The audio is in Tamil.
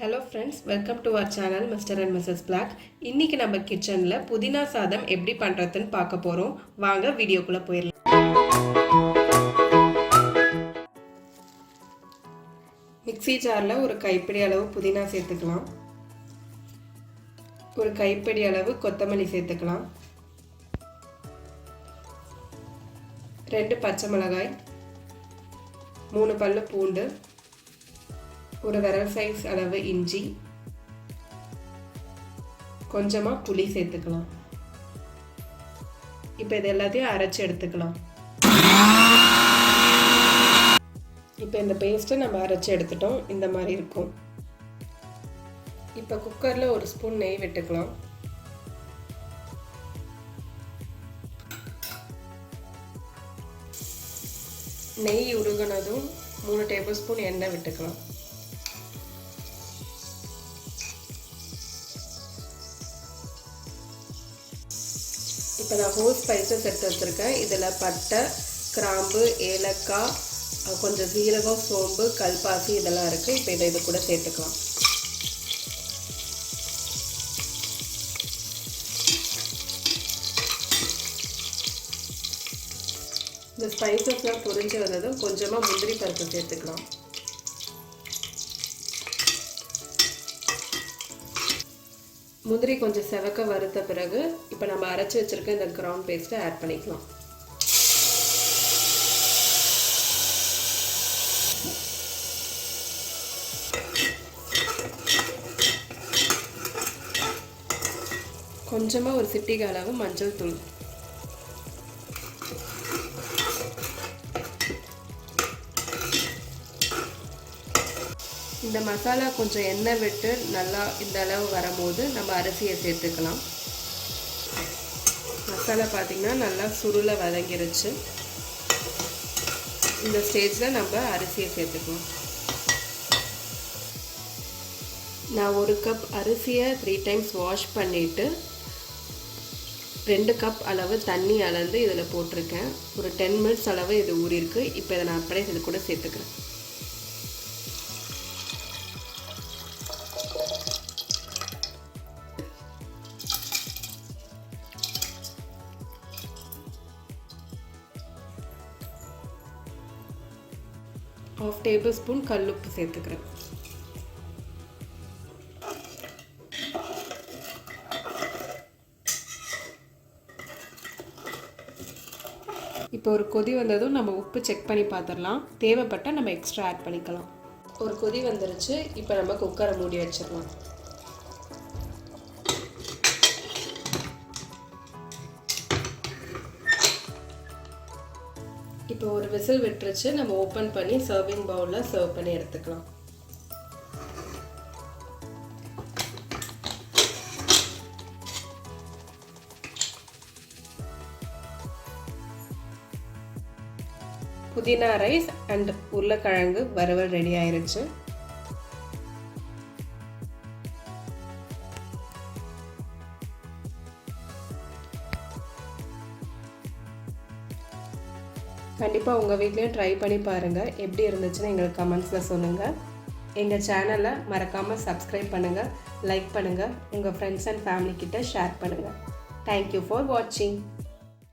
Hello friends, welcome to our channel Mr. and Mrs. Black. இன்னைக்கு நம்ம கிச்சன்ல புதினா சாதம் எப்படி பண்றதுன்னு பார்க்க போறோம். வாங்க வீடியோக்குள்ள போயிரலாம். மிக்ஸி ஜார்ல ஒரு கைப்பிடி அளவு புதினா சேர்த்துக்கலாம். ஒரு கைப்பிடி அளவு கொத்தமல்லி சேர்த்துக்கலாம். 2 பச்சை மிளகாய், 3 பல்லு பூண்டு, ஒரு விரல் சைஸ் அளவு இஞ்சி, கொஞ்சமா புளி சேர்த்துக்கலாம். இப்போ இது எல்லாத்தையும் அரைச்சு எடுத்துக்கலாம். இப்போ இந்த பேஸ்ட்டை நம்ம அரைச்சு எடுத்துட்டோம். இந்த மாதிரி இருக்கும். இப்போ குக்கரில் ஒரு ஸ்பூன் நெய் விட்டுக்கலாம். நெய் உருகினதும் 3 டேபிள் ஸ்பூன் எண்ணெய் விட்டுக்கலாம். இப்போ நான் ஹோல் ஸ்பைசஸ் எடுத்து வச்சுருக்கேன். இதில் பட்டை, கிராம்பு, ஏலக்காய், கொஞ்சம் சீரகம், சோம்பு, கல்பாசி இதெல்லாம் இருக்குது. இப்போ இதை இது கூட சேர்த்துக்கலாம். இந்த ஸ்பைசஸ்லாம் பொரிஞ்சு வந்ததும் கொஞ்சமாக முந்திரி பருப்பு சேர்த்துக்கலாம். முந்திரி கொஞ்சம் செவக்க வறுத்த பிறகு இப்போ நம்ம அரைச்சி வச்சிருக்க இந்த கிரவுண்ட் பேஸ்ட்டை ஆட் பண்ணிக்கலாம். கொஞ்சமாக ஒரு சிட்டிகை அளவு மஞ்சள் தூள், இந்த மசாலா கொஞ்சம் எண்ணெய் விட்டு நல்லா இந்த அளவு வரும்போது நம்ம அரிசியை சேர்த்துக்கலாம். மசாலா பார்த்திங்கன்னா நல்லா சுருளை வதங்கிருச்சு. இந்த ஸ்டேஜில் நம்ம அரிசியை சேர்த்துக்கலாம். நான் 1 கப் அரிசியை 3 டைம்ஸ் வாஷ் பண்ணிவிட்டு 2 கப் அளவு தண்ணி அளந்து இதில் போட்டிருக்கேன். ஒரு 10 மினிட்ஸ் அளவு இது ஊறிருக்கு. இப்போ இதை நான் அப்படியே இது கூட சேர்த்துக்கிறேன். ½ டேபிள் ஸ்பூன் கல்லுப்பு சேர்த்துக்கிறேன். இப்போ ஒரு கொதி வந்ததும் நம்ம உப்பு செக் பண்ணி பார்த்துடலாம். தேவைப்பட்டால் நம்ம எக்ஸ்ட்ரா ஆட் பண்ணிக்கலாம். ஒரு கொதி வந்துருச்சு. இப்போ நம்ம குக்கரை மூடி வச்சிடலாம். இப்போ ஒரு விசில் விட்டுருச்சு. நம்ம ஓப்பன் பண்ணி சர்விங் பவுலில் சர்வ் பண்ணி எடுத்துக்கலாம். புதினா ரைஸ் அண்ட் உருளைக்கிழங்கு வறுவல் ரெடி ஆயிருச்சு. கண்டிப்பாக உங்கள் வீட்லேயும் ட்ரை பண்ணி பாருங்கள். எப்படி இருந்துச்சுன்னு எங்களுக்கு கமெண்ட்ஸில் சொல்லுங்கள். எங்கள் சேனலை மறக்காமல் சப்ஸ்கிரைப் பண்ணுங்கள், லைக் பண்ணுங்கள், உங்கள் ஃப்ரெண்ட்ஸ் அண்ட் ஃபேமிலி கிட்ட ஷேர் பண்ணுங்கள். தேங்க்யூ ஃபார் வாட்சிங்.